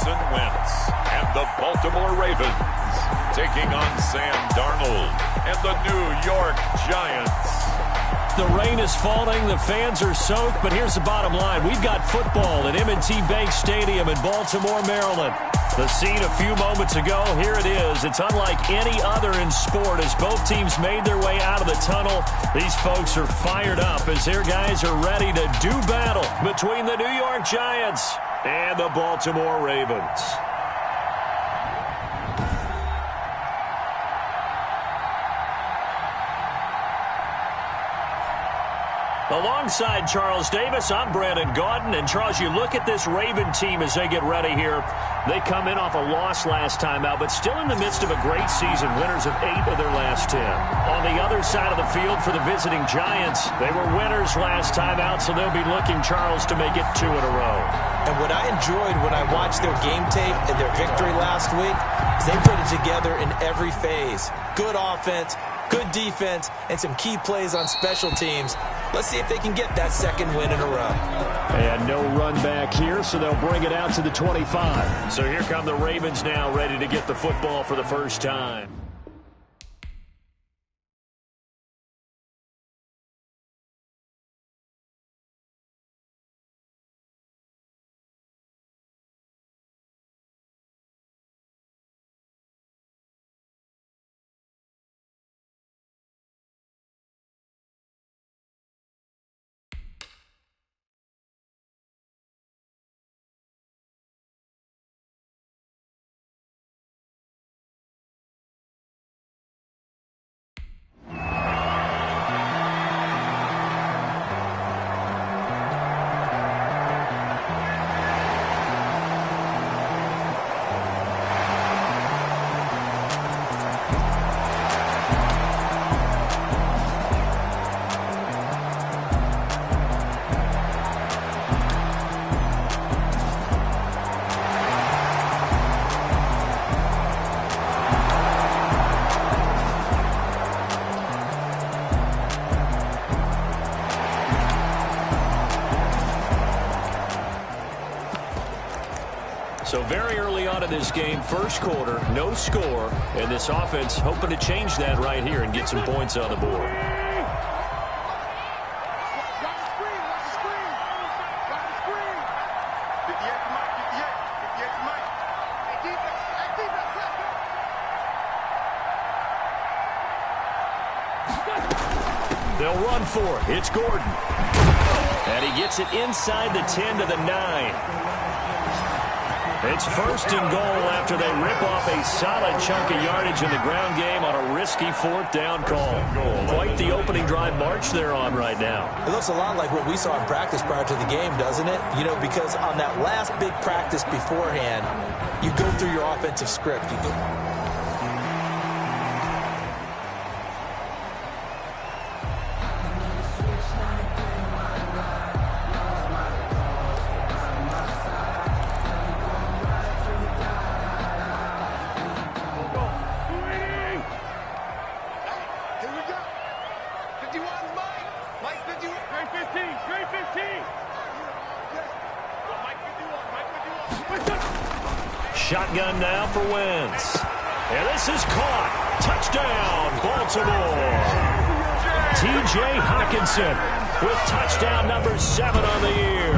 Carson Wentz and the Baltimore Ravens taking on Sam Darnold and the New York Giants. The rain is falling, the fans are soaked, but here's the bottom line. We've got football at M&T Bank Stadium in Baltimore, Maryland. The scene a few moments ago, here it is. It's unlike any other in sport as both teams made their way out of the tunnel. These folks are fired up as their guys are ready to do battle between the New York Giants and the Baltimore Ravens. Alongside Charles Davis, I'm Brandon Gaudin. And, Charles, you look at this Raven team as they get ready here. They come in off a loss last time out, but still in the midst of a great season, winners of 8 of their last 10. On the other side of the field for the visiting Giants, they were winners last time out, so they'll be looking, Charles, to make it 2 in a row. And what I enjoyed when I watched their game tape and their victory last week is they put it together in every phase. Good offense, good defense, and some key plays on special teams. Let's see if they can get that second win in a row. And no run back here, so they'll bring it out to the 25. So here come the Ravens now, ready to get the football for the first time. So very early on in this game, first quarter, no score, and this offense hoping to change that right here and get some points on the board. They'll run for it. It's Gordon. And he gets it inside the 10 to the 9. It's first and goal after they rip off a solid chunk of yardage in the ground game on a risky 4th down call. Quite the opening drive march they're on right now. It looks a lot like what we saw in practice prior to the game, doesn't it? You know, because on that last big practice beforehand, you go through your offensive script. You go. Shotgun now for Wentz. And this is caught. Touchdown, Baltimore. T.J. Hockenson with touchdown number 7 on the year.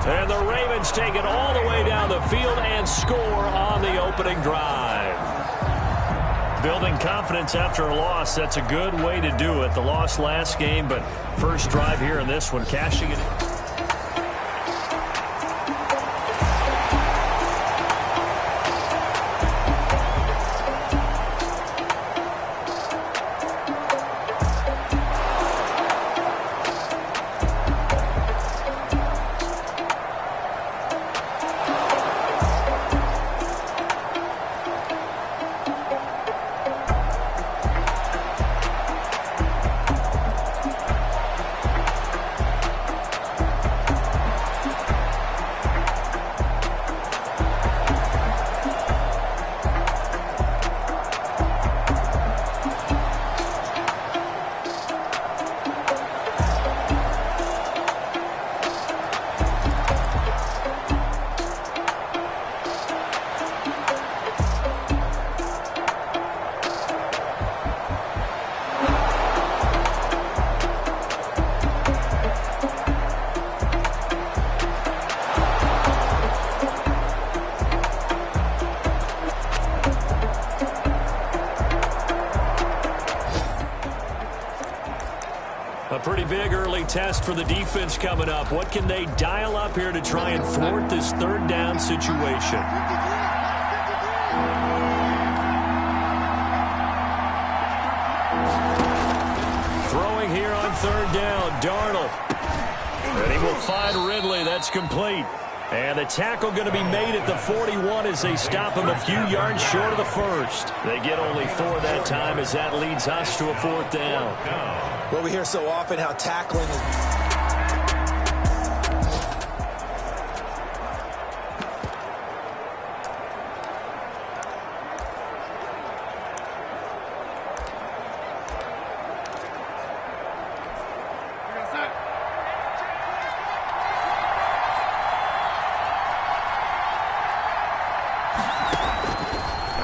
And the Ravens take it all the way down the field and score on the opening drive. Building confidence after a loss, that's a good way to do it. The loss last game, but first drive here in this one, cashing it in. A pretty big early test for the defense coming up. What can they dial up here to try and thwart this third down situation? Throwing here on third down, Darnold. And he will find Ridley. That's complete. And the tackle going to be made at the 41 as they stop him a few yards short of the first. They get only 4 that time as that leads us to a 4th down. Well, we hear so often how tackling is...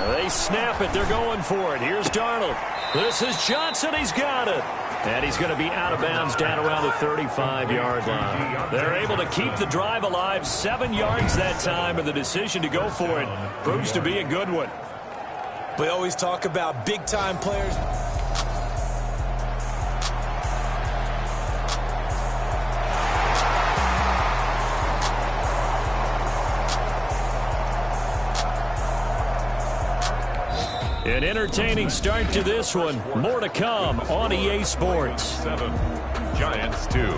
They snap it. They're going for it. Here's Darnold. This is Johnson. He's got it. And he's going to be out of bounds down around the 35-yard line. They're able to keep the drive alive. 7 yards that time, and the decision to go for it proves to be a good one. We always talk about big-time players. An entertaining start to this one. More to come on EA Sports. 7, Giants 2.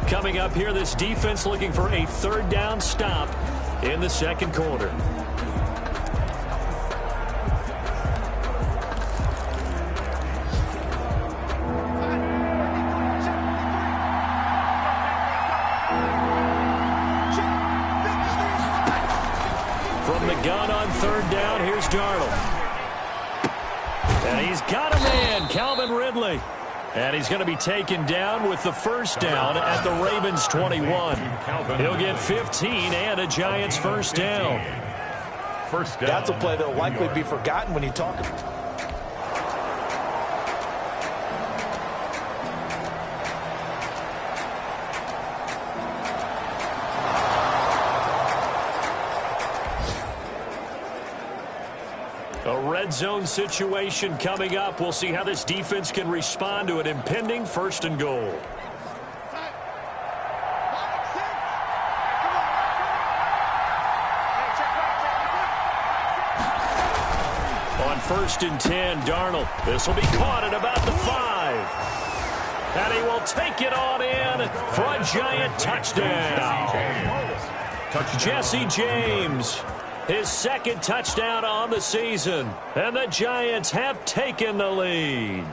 Coming up here, this defense looking for a third down stop in the second quarter. From the gun on third down, here's Darnold. And he's got a man, Calvin Ridley. And he's going to be taken down with the first down at the Ravens 21. He'll get 15 and a Giants first down. First down. That's a play that will likely be forgotten when you talk about it. A red zone situation coming up. We'll see how this defense can respond to an impending 1st and goal. On 1st and 10, Darnold. This will be caught at about the 5. And he will take it on in for a Giant touchdown. Jesse James. His second touchdown on the season. And the Giants have taken the lead.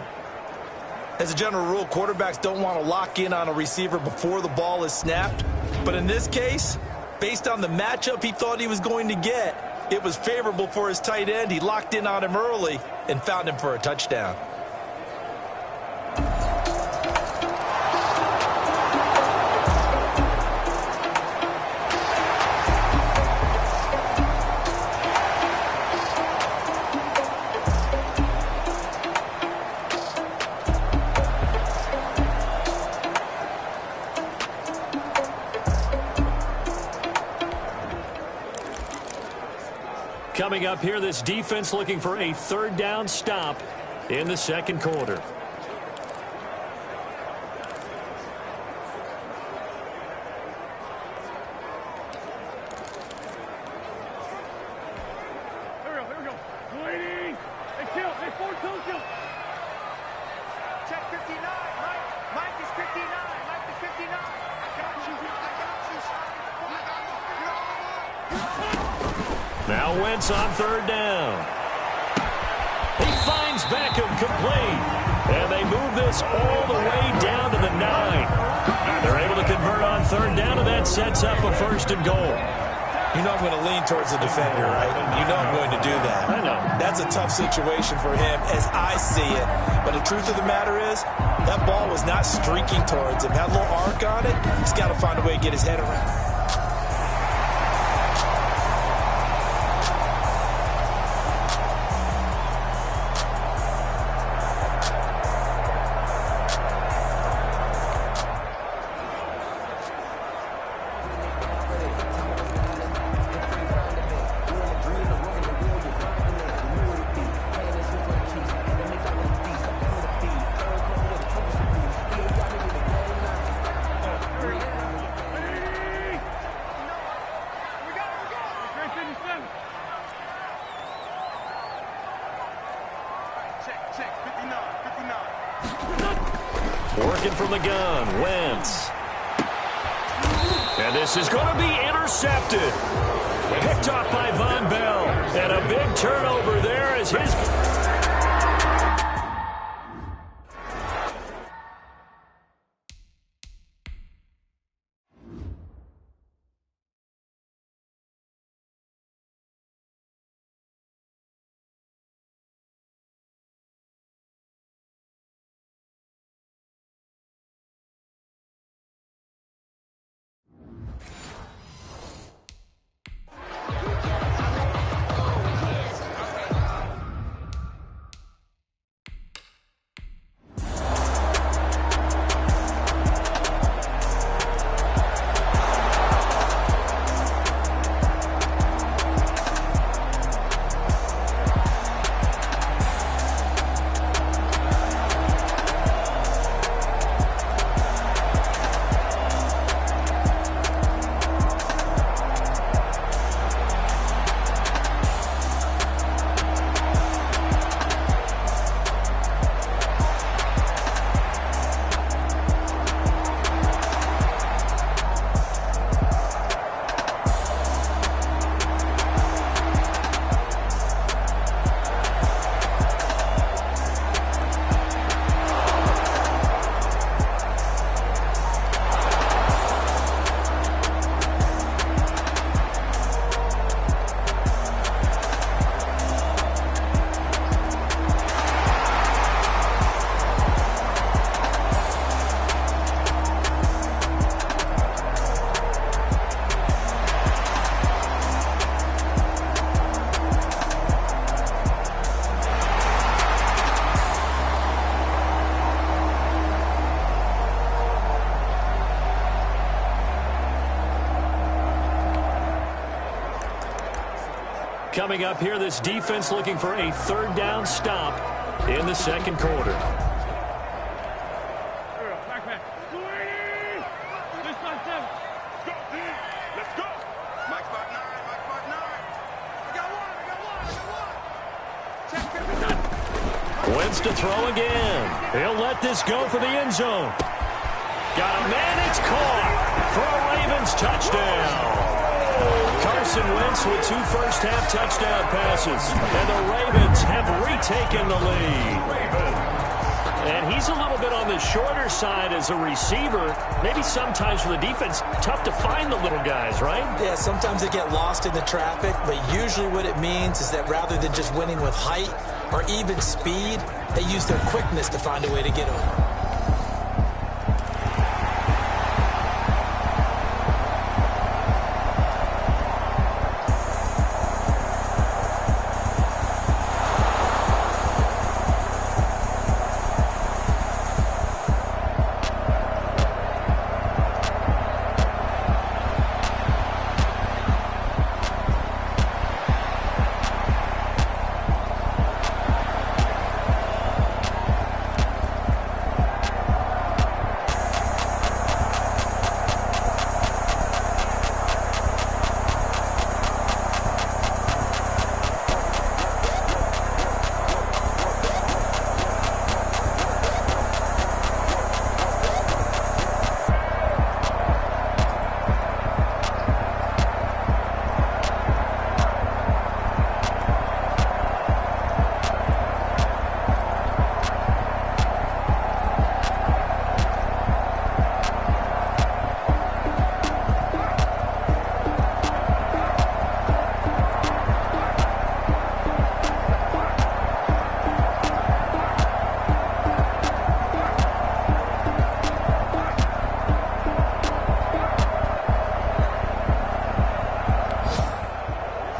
As a general rule, quarterbacks don't want to lock in on a receiver before the ball is snapped. But in this case, based on the matchup he thought he was going to get, it was favorable for his tight end. He locked in on him early and found him for a touchdown. Coming up here, this defense looking for a third down stop in the second quarter. Here we go. Waiting. Hey, kill. Hey, 4-2. Check 59. Mike is 59. Mike is 59. I got you. Now Wentz on third down. He finds Beckham complete. And they move this all the way down to the 9. They're able to convert on third down, and that sets up a 1st and goal. You know I'm going to lean towards the defender, right? You know I'm going to do that. I know. That's a tough situation for him as I see it. But the truth of the matter is, that ball was not streaking towards him. That little arc on it, he's got to find a way to get his head around. Check, 59. Working from the gun, Wentz. And this is going to be intercepted. Picked off by Von Bell. And a big turnover there as his... Coming up here, this defense looking for a third down stop in the second quarter. Back. This one, seven. Let's go. Mike 5'9", Mike 5'9". I got one. Check 59. Wentz to throw again. He'll let this go for the end zone. Got a man, it's caught for a Ravens touchdown. Carson Wentz with 2 first-half touchdown passes, and the Ravens have retaken the lead. And he's a little bit on the shorter side as a receiver. Maybe sometimes for the defense, tough to find the little guys, right? Yeah, sometimes they get lost in the traffic, but usually what it means is that rather than just winning with height or even speed, they use their quickness to find a way to get over.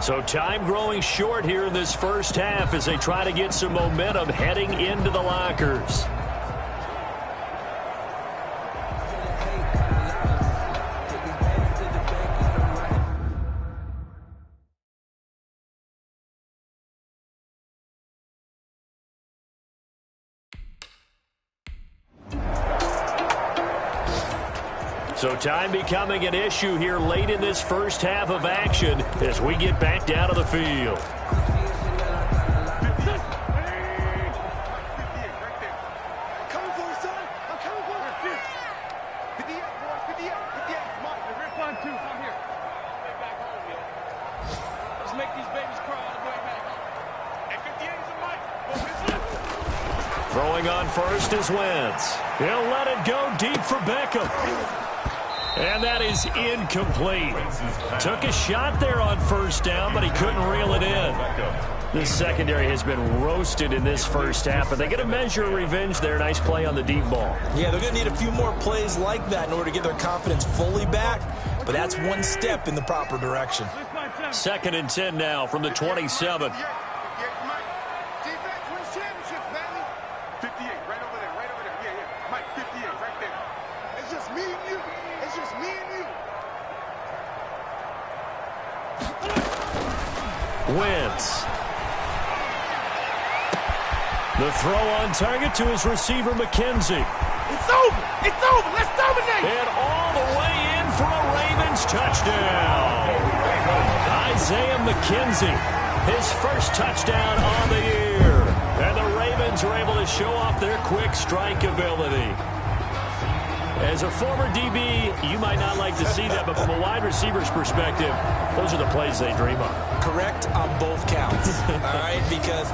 So time growing short here in this first half as they try to get some momentum heading into the lockers. So time becoming an issue here late in this first half of action as we get back down to the field. Throwing on first is Wentz. He'll let it go deep for Beckham. And that is incomplete. Took a shot there on first down, but he couldn't reel it in. This secondary has been roasted in this first half, but they get a measure of revenge there. Nice play on the deep ball. Yeah, they're going to need a few more plays like that in order to get their confidence fully back, but that's one step in the proper direction. 2nd and 10 now from the 27. Wentz. The throw on target to his receiver, McKenzie. It's over. It's over. Let's dominate. And all the way in for a Ravens touchdown. Isaiah McKenzie, his first touchdown on the year. And the Ravens are able to show off their quick strike ability. As a former DB, you might not like to see that, but from a wide receiver's perspective, those are the plays they dream of. Correct on both counts. All right, because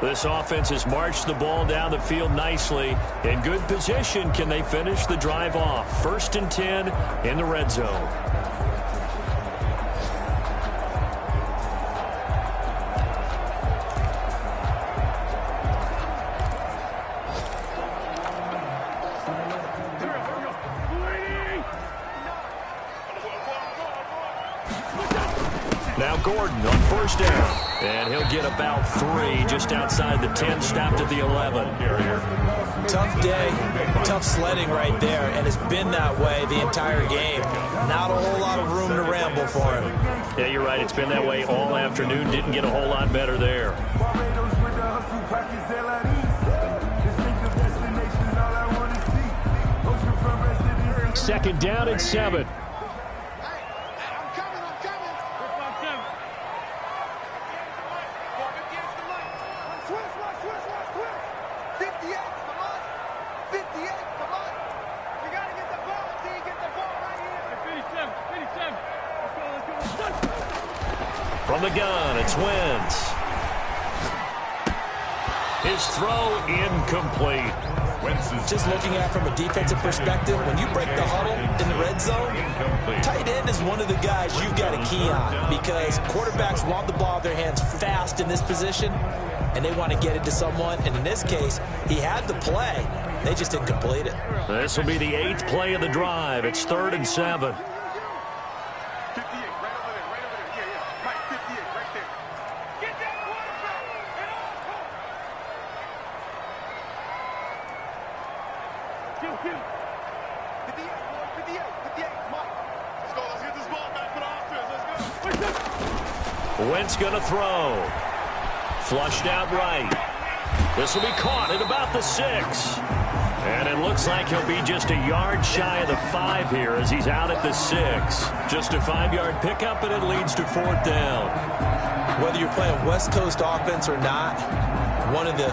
this offense has marched the ball down the field nicely. In good position, can they finish the drive off? 1st and 10 in the red zone. Now Gordon on 1st down. And he'll get about 3 just outside the 10, stopped at the 11. tough day, tough sledding right there, and it's been that way the entire game. Not a whole lot of room to ramble for him. Yeah, you're right. It's been that way all afternoon. Didn't get a whole lot better there. 2nd down and 7. From the gun, it's Wentz. His throw incomplete. Just looking at it from a defensive perspective, when you break the huddle in the red zone, tight end is one of the guys you've got to key on because quarterbacks want the ball in their hands fast in this position, and they want to get it to someone. And in this case, he had the play. They just didn't complete it. This will be the 8th play of the drive. It's 3rd and 7. Wentz going to throw. Flushed out right. This will be caught at about the 6. And it looks like he'll be just a yard shy of the 5 here as he's out at the 6. Just a 5-yard pickup, and it leads to 4th down. Whether you're playing West Coast offense or not, one of the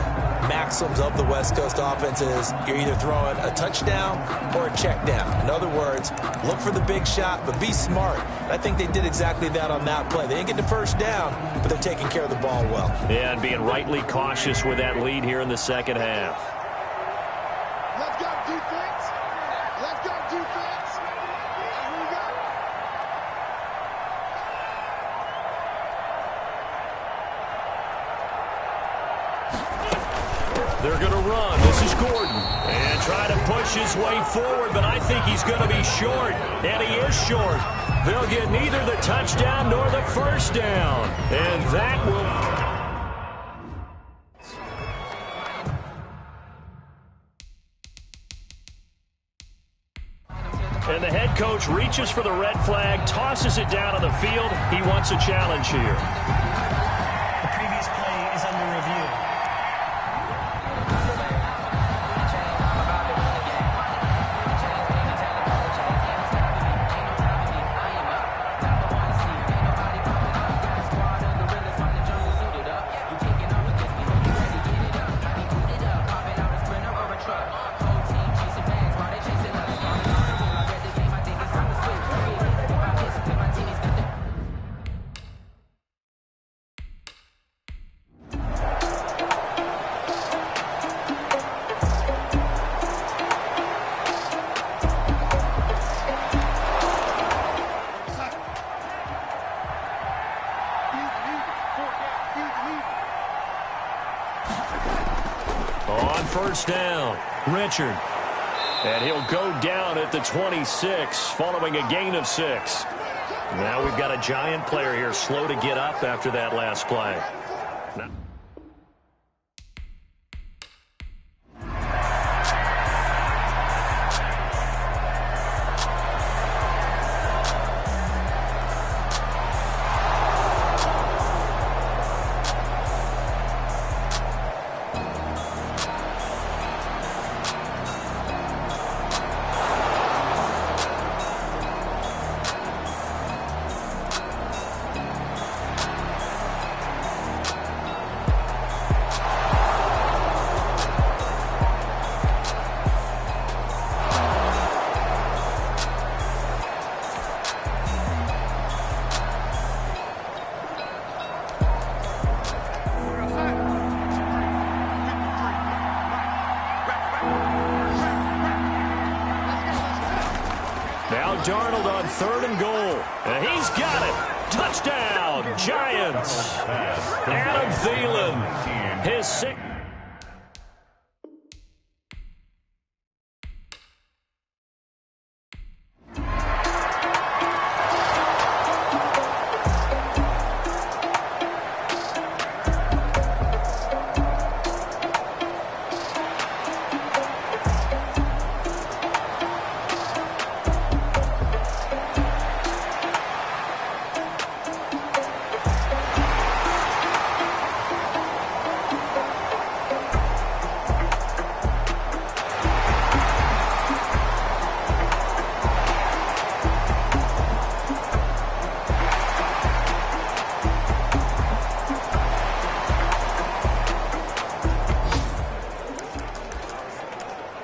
maxims of the West Coast offense is you're either throwing a touchdown or a check down. In other words, look for the big shot, but be smart. And I think they did exactly that on that play. They didn't get the first down, but they're taking care of the ball well. Yeah, and being rightly cautious with that lead here in the second half. Let's go, defense. Let's go, defense. Here we go. They're going to run. This is Gordon. And try to push his way forward, but I think he's going to be short. And he is short. They'll get neither the touchdown nor the first down. And that will... And the head coach reaches for the red flag, tosses it down on the field. He wants a challenge here. The previous play is under review. On first down, Richard. And he'll go down at the 26, following a gain of 6. Now we've got a giant player here, slow to get up after that last play. Now Darnold on 3rd and goal. And he's got it. Touchdown, Giants. Adam Thielen, his 6th.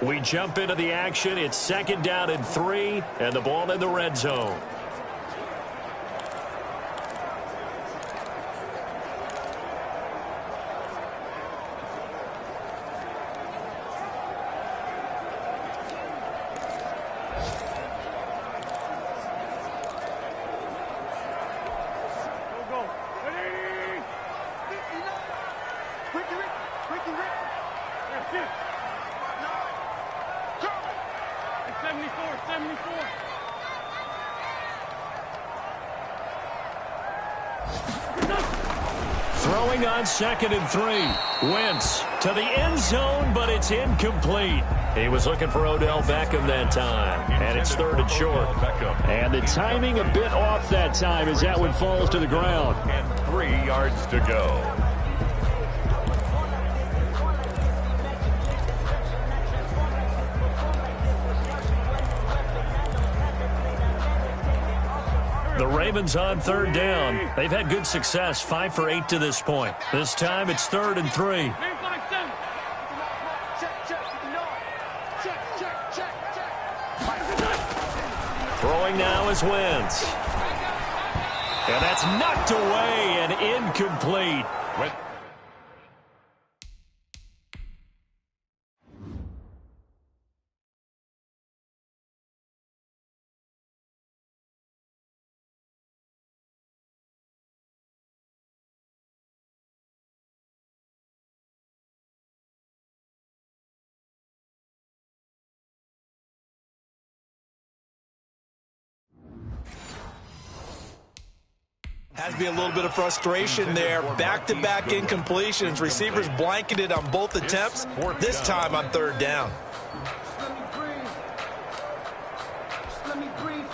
We jump into the action. It's 2nd down and 3, and the ball in the red zone. Go. Ready? 59. Quicky, Rick. Quicky, Rick. That's it. 74, 74. Throwing on 2nd and 3. Wentz to the end zone, but it's incomplete. He was looking for Odell Beckham that time, and it's 3rd and short. And the timing a bit off that time as that one falls to the ground. And 3 yards to go. The Ravens on 3rd down. They've had good success, 5 for 8 to this point. This time it's 3rd and 3. Throwing now is Wentz. And that's knocked away and incomplete. Has to be a little bit of frustration there. Back-to-back incompletions. Receivers blanketed on both attempts. This time on third down.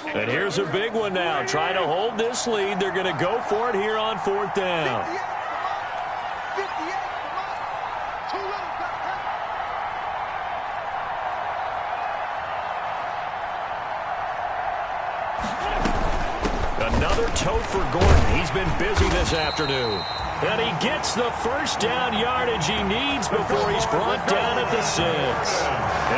And here's a big one now. Trying to hold this lead. They're going to go for it here on fourth down. 58, come on. 2 little, Another tote for Gordon. He's been busy this afternoon. And he gets the first down yardage he needs before he's brought down at the 6.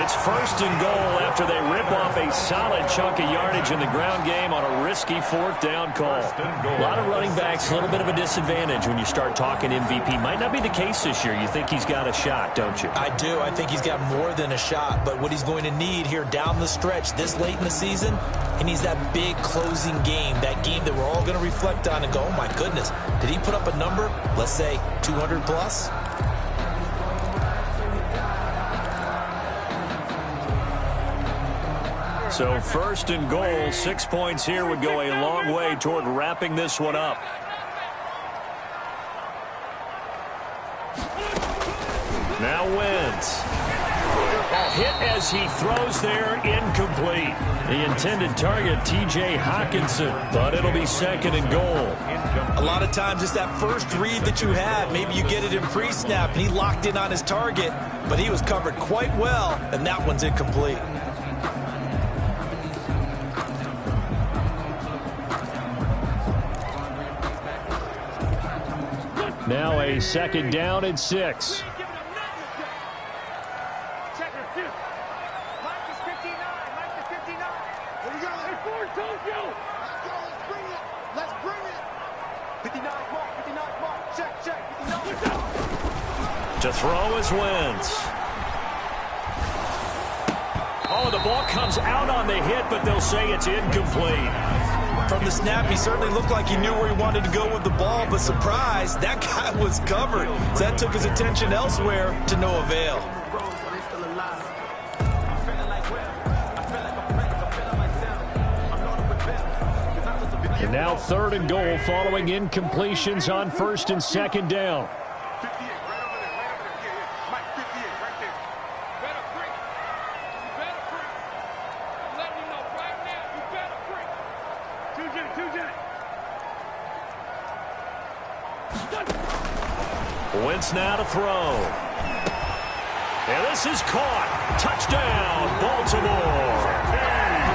It's first and goal after they rip off a solid chunk of yardage in the ground game on a risky fourth down call. A lot of running backs, a little bit of a disadvantage when you start talking MVP. Might not be the case this year. You think he's got a shot, don't you? I do. I think he's got more than a shot. But what he's going to need here down the stretch this late in the season, he needs that big closing game, that game that we're all going to reflect on and go, oh, my goodness, did he put up a number, let's say, 200 plus? So first and goal, 6 points here would go a long way toward wrapping this one up. Now Wentz. Hit as he throws there, incomplete. The intended target, T.J. Hockenson, but it'll be second and goal. A lot of times it's that first read that you have. Maybe you get it in pre-snap, and he locked in on his target, but he was covered quite well, and that one's incomplete. Now a second down and 6. To throw is Wentz. Oh, the ball comes out on the hit, but they'll say it's incomplete. From the snap, he certainly looked like he knew where he wanted to go with the ball, but surprise, that guy was covered. So that took his attention elsewhere to no avail. And now third and goal following incompletions on first and second down. Wentz now to throw. And this is caught. Touchdown, Baltimore.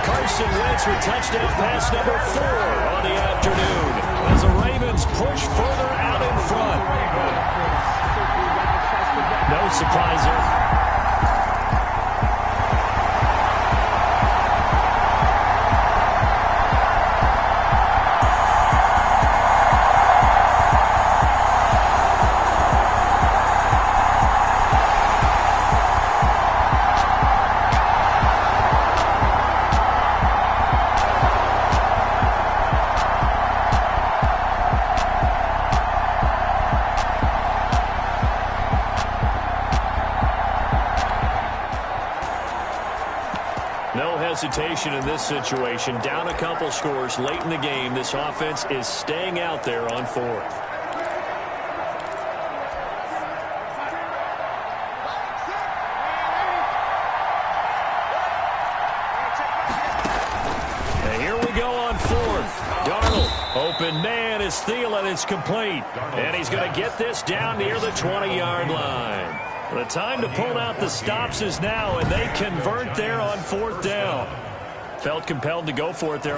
Carson Wentz with touchdown pass number 4 on the afternoon as the Ravens push further out in front. No surprise there. Hesitation in this situation. Down a couple scores late in the game. This offense is staying out there on fourth. And here we go on fourth. Darnold, open man is Thielen. It's complete. And he's going to get this down near the 20-yard line. The time to pull out the stops is now, and they convert there on fourth down. Felt compelled to go for it there.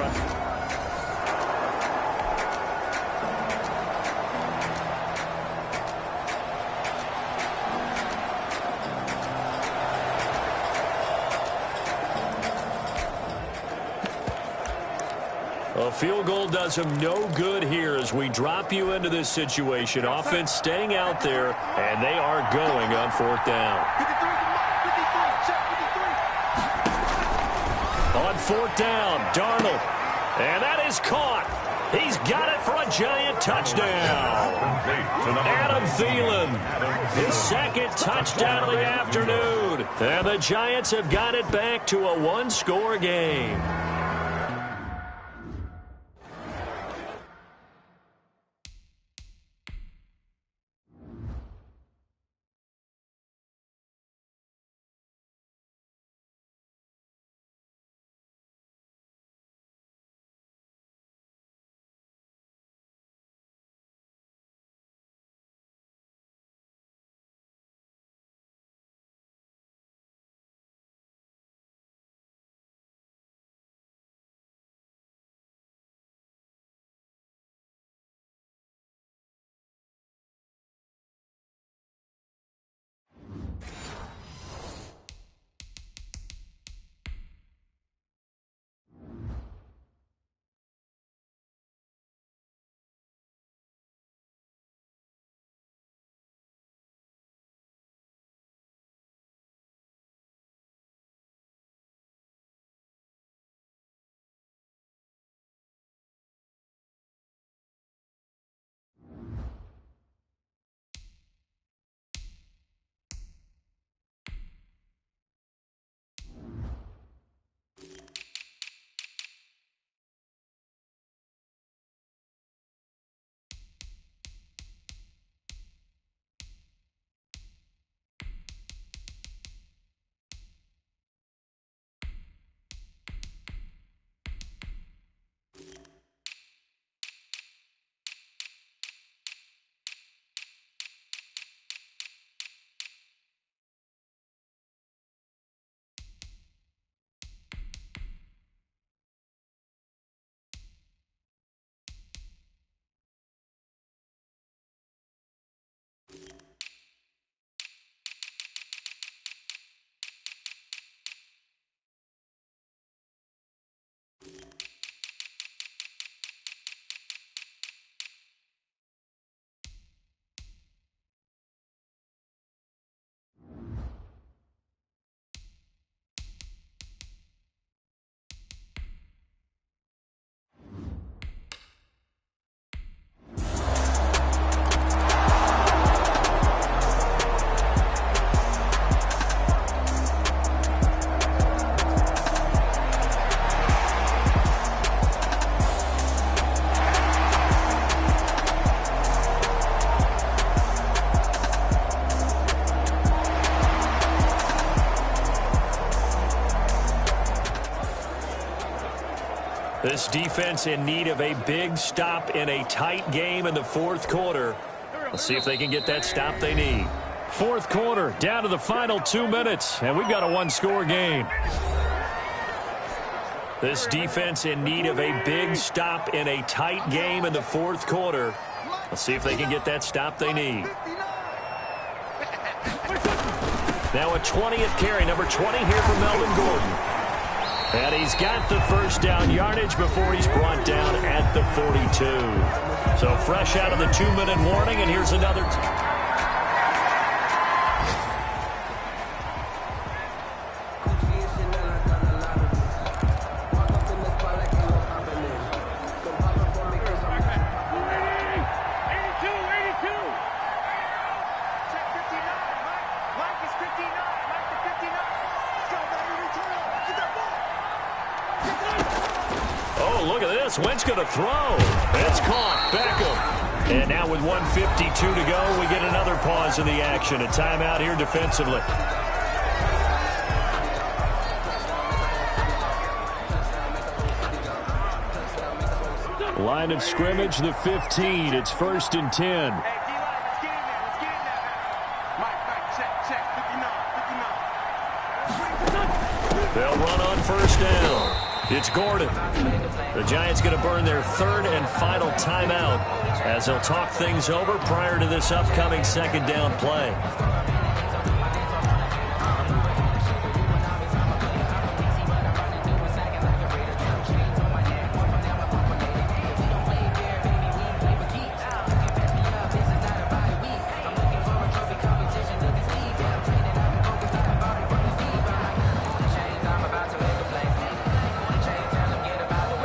A field goal does them no good here as we drop you into this situation. Offense staying out there, and they are going on fourth down. On fourth down, Darnold. And that is caught. He's got it for a giant touchdown. Adam Thielen, his second touchdown of the afternoon. And the Giants have got it back to a one-score game. This defense in need of a big stop in a tight game in the fourth quarter. Let's see if they can get that stop they need. Fourth quarter, down to the final 2 minutes, and we've got a one-score game. This defense in need of a big stop in a tight game in the fourth quarter. Let's see if they can get that stop they need. Now a 20th carry, number 20 here for Melvin Gordon. And he's got the first down yardage before he's brought down at the 42. So fresh out of the 2-minute warning, and here's another. Wentz going to throw. It's caught. Beckham. And now with 1:52 to go, we get another pause in the action. A timeout here defensively. Line of scrimmage, the 15. It's 1st and 10. They'll run on first down. It's Gordon. The Giants going to burn their third and final timeout as they'll talk things over prior to this upcoming second down play.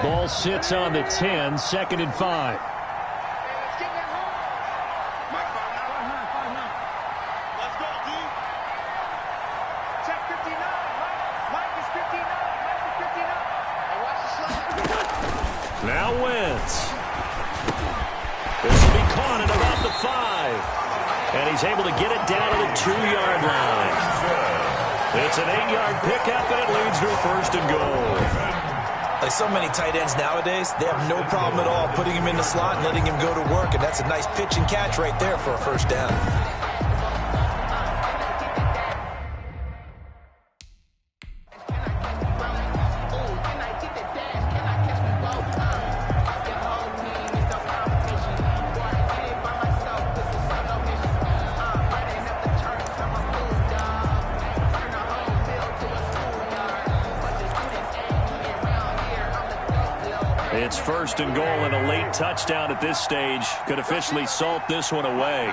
Ball sits on the 10, 2nd and 5. Now Wentz. This will be caught at about the 5. And he's able to get it down to the 2-yard line. It's an 8-yard pickup, and it leads to a 1st and goal. Like so many tight ends nowadays, they have no problem at all putting him in the slot and letting him go to work. And that's a nice pitch and catch right there for a 1st down. It's 1st and goal, and a late touchdown at this stage could officially salt this one away.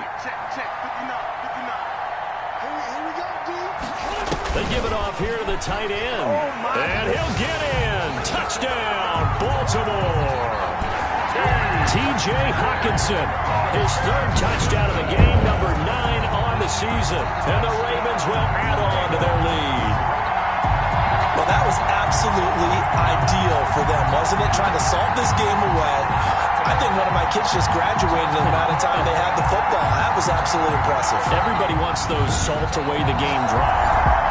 They give it off here to the tight end. And he'll get in. Touchdown, Baltimore. T.J. Hockenson, his 3rd touchdown of the game, number 9 on the season. And the Ravens will add on to their lead. Well, that was absolutely ideal for them, wasn't it? Trying to salt this game away. I think one of my kids just graduated in the amount of time they had the football. That was absolutely impressive. Everybody wants those salt away the game drive.